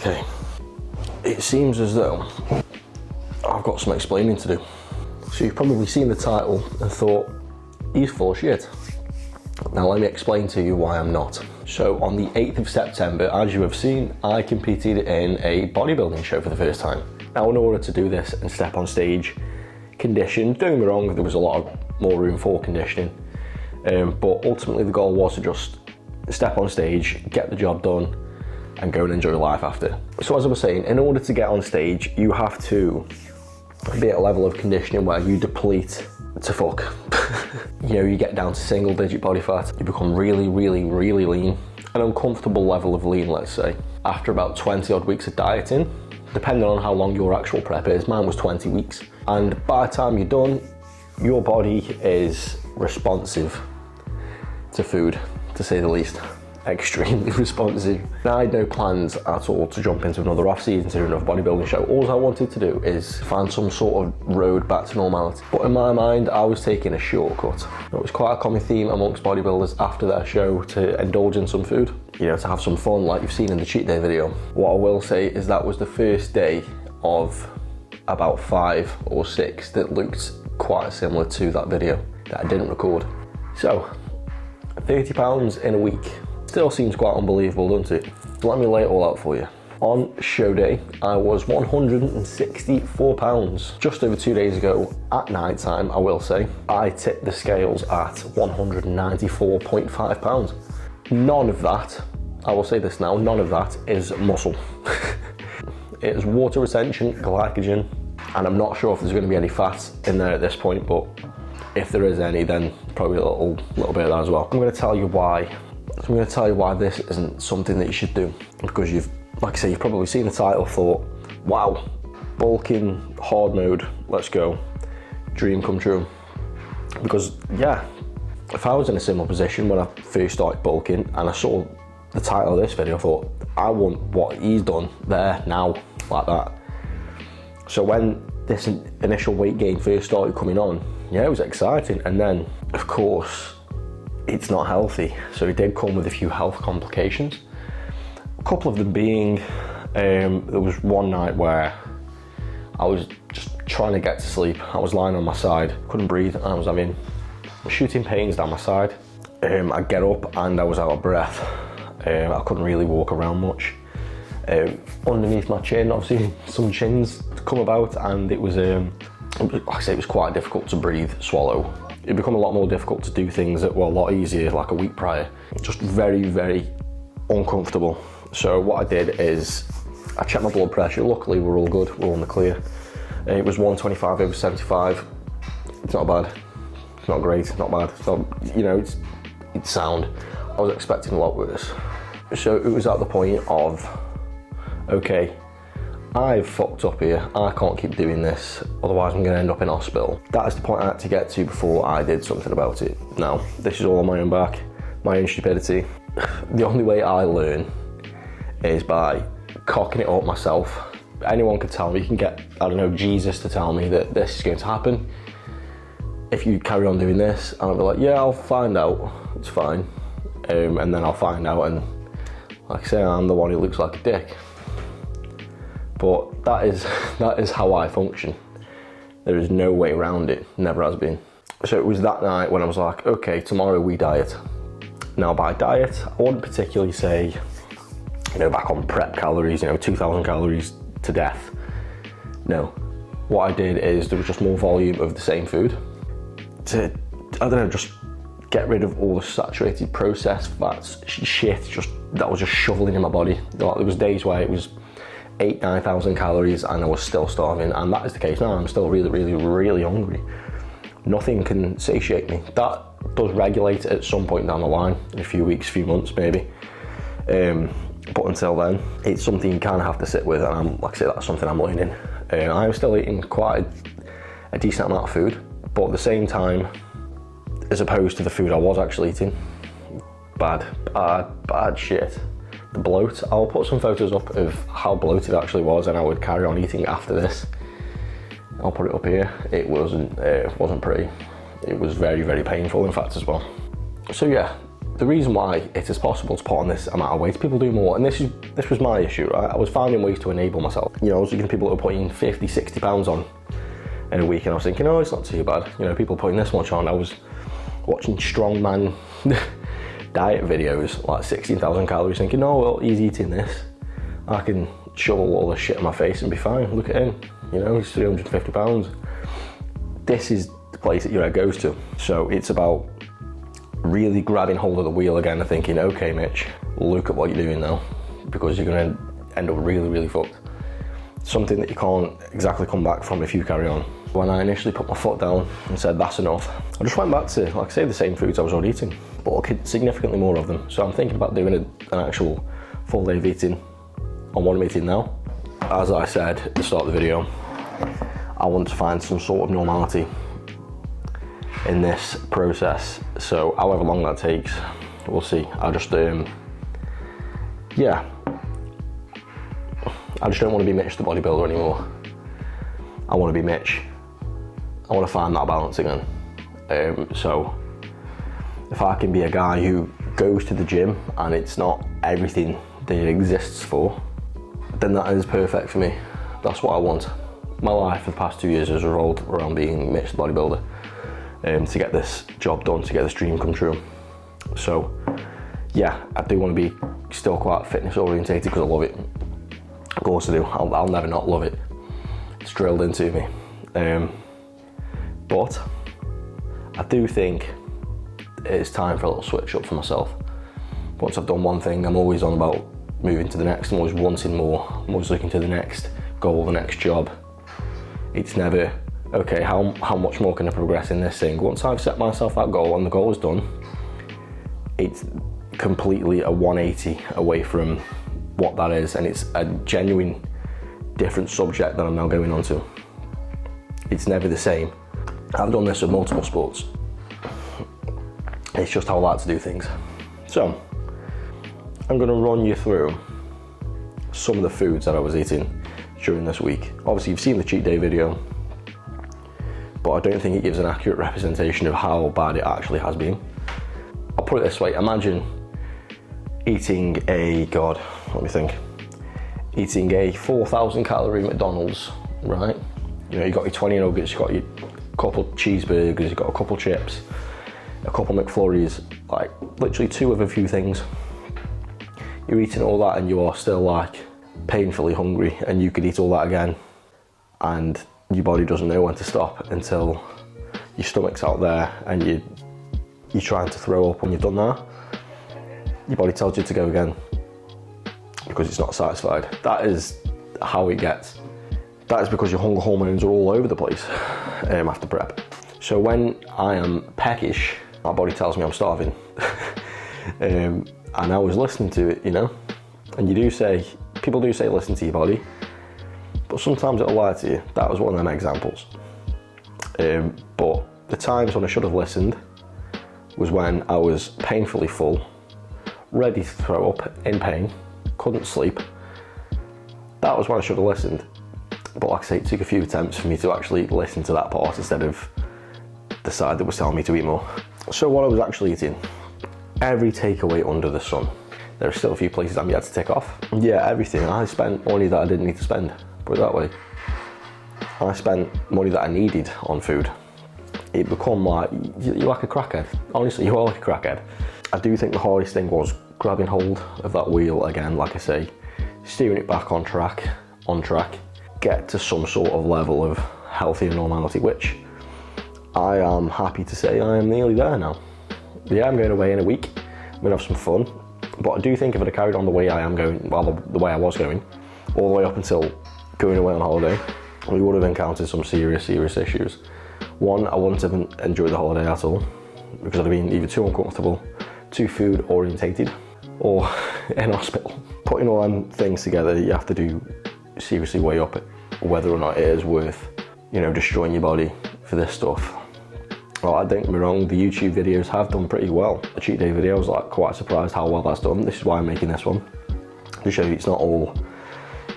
Okay, it seems as though I've got some explaining to do. So you've probably seen the title and thought, he's full of shit. Now let me explain to you why I'm not. So on the 8th of September, as you have seen, I competed in a bodybuilding show for the first time. Now in order to do this and step on stage, conditioned, don't get me wrong, there was a lot more room for conditioning, but ultimately the goal was to just step on stage, get the job done, and go and enjoy life after. So as I was saying, in order to get on stage, you have to be at a level of conditioning where you deplete to fuck. You know, you get down to single digit body fat, you become really, really, really lean, an uncomfortable level of lean, let's say. After about 20 odd weeks of dieting, depending on how long your actual prep is, mine was 20 weeks. And by the time you're done, your body is responsive to food, to say the least. Extremely responsive. Now I had no plans at all to jump into another off-season to do another bodybuilding show. All I wanted to do is find some sort of road back to normality. But in my mind, I was taking a shortcut. It was quite a common theme amongst bodybuilders after their show to indulge in some food, you know, to have some fun like you've seen in the cheat day video. What I will say is that was the first day of about 5 or 6 that looked quite similar to that video that I didn't record. So, 30 pounds in a week. Still seems quite unbelievable, doesn't it? So let me lay it all out for you. On show day, I was 164 pounds. Just over 2 days ago, at night time, I will say, I tipped the scales at 194.5 pounds. None of that, I will say this now, none of that is muscle. It is water retention, glycogen, and I'm not sure if there's going to be any fat in there at this point, but if there is any, then probably a little bit of that as well. I'm going to tell you why. I'm going to tell you why this isn't something that you should do, because you've, like I say, you've probably seen the title, thought, wow, bulking, hard mode, let's go, dream come true. Because yeah, if I was in a similar position when I first started bulking and I saw the title of this video, I thought, I want what he's done there, now, like that. So when this initial weight gain first started coming on, yeah, it was exciting. And then, of course, it's not healthy. So it did come with a few health complications. A couple of them being, there was one night where I was just trying to get to sleep. I was lying on my side, couldn't breathe, and I was having shooting pains down my side. I'd get up and I was out of breath. I couldn't really walk around much. Underneath my chin, obviously some chins come about, and it was, like I say, it was quite difficult to breathe, swallow. It became a lot more difficult to do things that were a lot easier like a week prior. Just very, very uncomfortable. So what I did is I checked my blood pressure. Luckily we're all good, we're all in the clear. It was 125/75. It's not bad. It's not great, not bad. It's not, you know, it's sound. I was expecting a lot worse. So it was at the point of, okay, I've fucked up here, I can't keep doing this, otherwise I'm gonna end up in hospital. That is the point I had to get to before I did something about it. Now, this is all on my own back, my own stupidity. The only way I learn is by cocking it up myself. Anyone can tell me, you can get, I don't know, Jesus to tell me that this is going to happen if you carry on doing this, and I'll be like, yeah, I'll find out, it's fine. And then I'll find out, and like I say, I'm the one who looks like a dick. But that is how I function. There is no way around it, never has been. So it was that night when I was like, okay, tomorrow we diet. Now by diet, I wouldn't particularly say, you know, back on prep calories, you know, 2,000 calories to death. No, what I did is there was just more volume of the same food to, I don't know, just get rid of all the saturated processed fats, shit, just that was just shoveling in my body. There was days where it was 8,000-9,000 calories and I was still starving, and that is the case now. I'm still really, really, really hungry. Nothing can satiate me. That does regulate at some point down the line, in a few weeks, few months maybe. But until then, it's something you kind of have to sit with, and like I say, that's something I'm learning. I'm still eating quite a decent amount of food, but at the same time, as opposed to the food I was actually eating, bad shit. The bloat, I'll put some photos up of how bloated it actually was, and I would carry on eating after this. I'll put it up here. It wasn't pretty. It was very, very painful in fact as well. So yeah, the reason why it is possible to put on this amount of weight, people do more, and this was my issue, right? I was finding ways to enable myself. You know, I was looking at people that were putting 50, 60 pounds on in a week, and I was thinking, oh, it's not too bad. You know, people putting this much on. I was watching strongman diet videos, like 16,000 calories, thinking, oh, well, he's eating this. I can shovel all this shit in my face and be fine. Look at him, you know, he's 350 pounds. This is the place that your head goes to. So it's about really grabbing hold of the wheel again and thinking, okay, Mitch, look at what you're doing now, because you're going to end up really, really fucked. Something that you can't exactly come back from if you carry on. When I initially put my foot down and said that's enough, I just went back to, like I say, the same foods I was already eating, but significantly more of them. So I'm thinking about doing an actual full day of eating on what I'm eating now. As I said at the start of the video, I want to find some sort of normality in this process. So however long that takes, we'll see. I just, yeah. I just don't want to be Mitch the bodybuilder anymore. I want to be Mitch. I want to find that balance again. So if I can be a guy who goes to the gym and it's not everything that it exists for, then that is perfect for me. That's what I want. My life for the past 2 years has revolved around being Mitch the bodybuilder, to get this job done, to get this dream come true. So yeah, I do want to be still quite fitness orientated because I love it. Of course I do. I'll never not love it. It's drilled into me. But I do think it's time for a little switch up for myself. Once I've done one thing, I'm always on about moving to the next. I'm always wanting more. I'm always looking to the next goal, the next job. It's never, okay, how much more can I progress in this thing? Once I've set myself that goal and the goal is done, it's completely a 180 away from what that is, and it's a genuine different subject that I'm now going on to. It's never the same. I've done this with multiple sports. It's just how I like to do things. So I'm going to run you through some of the foods that I was eating during this week. Obviously you've seen the cheat day video, but I don't think it gives an accurate representation of how bad it actually has been. I'll put it this way, imagine eating a, God, let me think, eating a 4,000 calorie McDonald's, right? You know, you got your 20 nuggets, you got your couple cheeseburgers, you got a couple chips, a couple McFlurries, like literally 2 of a few things. You're eating all that and you are still like painfully hungry, and you could eat all that again and your body doesn't know when to stop until your stomach's out there and you're trying to throw up. When you've done that, your body tells you to go again because it's not satisfied. That is how it gets. That is because your hunger hormones are all over the place after prep. So when I am peckish, my body tells me I'm starving. And I was listening to it, you know, and people do say listen to your body, but sometimes it'll lie to you. That was one of them examples. But the times when I should have listened was when I was painfully full, ready to throw up, in pain, couldn't sleep. That was when I should have listened. But like I say, it took a few attempts for me to actually listen to that part instead of the side that was telling me to eat more. So what I was actually eating, every takeaway under the sun. There are still a few places I'm yet to tick off. Yeah, everything. I spent money that I didn't need to spend, put it that way. I spent money that I needed on food. It become like, you're like a crackhead. Honestly, you are like a crackhead. I do think the hardest thing was grabbing hold of that wheel again, like I say, steering it back on track, get to some sort of level of healthy normality, which I am happy to say I am nearly there now. Yeah, I'm going away in a week. I'm gonna have some fun, but I do think if I'd have carried on the way I am going, well, the way I was going, all the way up until going away on holiday, we would have encountered some serious issues. One, I wouldn't have enjoyed the holiday at all because I'd have been either too uncomfortable, too food orientated, or in hospital. Putting all them things together, you have to seriously weigh up whether or not it is worth, you know, destroying your body for this stuff. Well, I don't get me wrong, the YouTube videos have done pretty well. The cheat day video, I was like quite surprised how well that's done. This is why I'm making this one, to show you it's not all,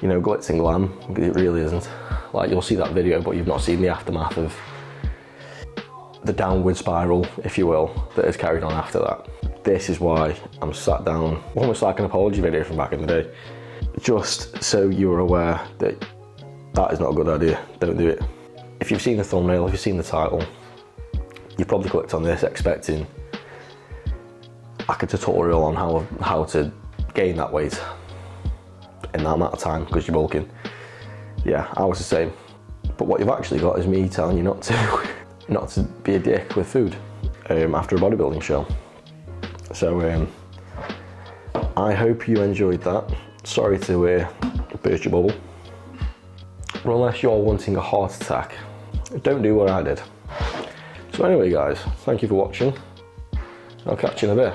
you know, glitz and glam. It really isn't. Like, you'll see that video, but you've not seen the aftermath of the downward spiral, if you will, that is carried on after that. this is why I'm sat down, almost like an apology video from back in the day, just so you're aware that that is not a good idea. Don't do it. If you've seen the thumbnail, if you've seen the title, you probably clicked on this expecting like a tutorial on how to gain that weight in that amount of time because you're bulking. Yeah, I was the same. But what you've actually got is me telling you not to be a dick with food after a bodybuilding show. So I hope you enjoyed that. Sorry to burst your bubble. But unless you're wanting a heart attack, don't do what I did. So anyway guys, thank you for watching. I'll catch you in a bit.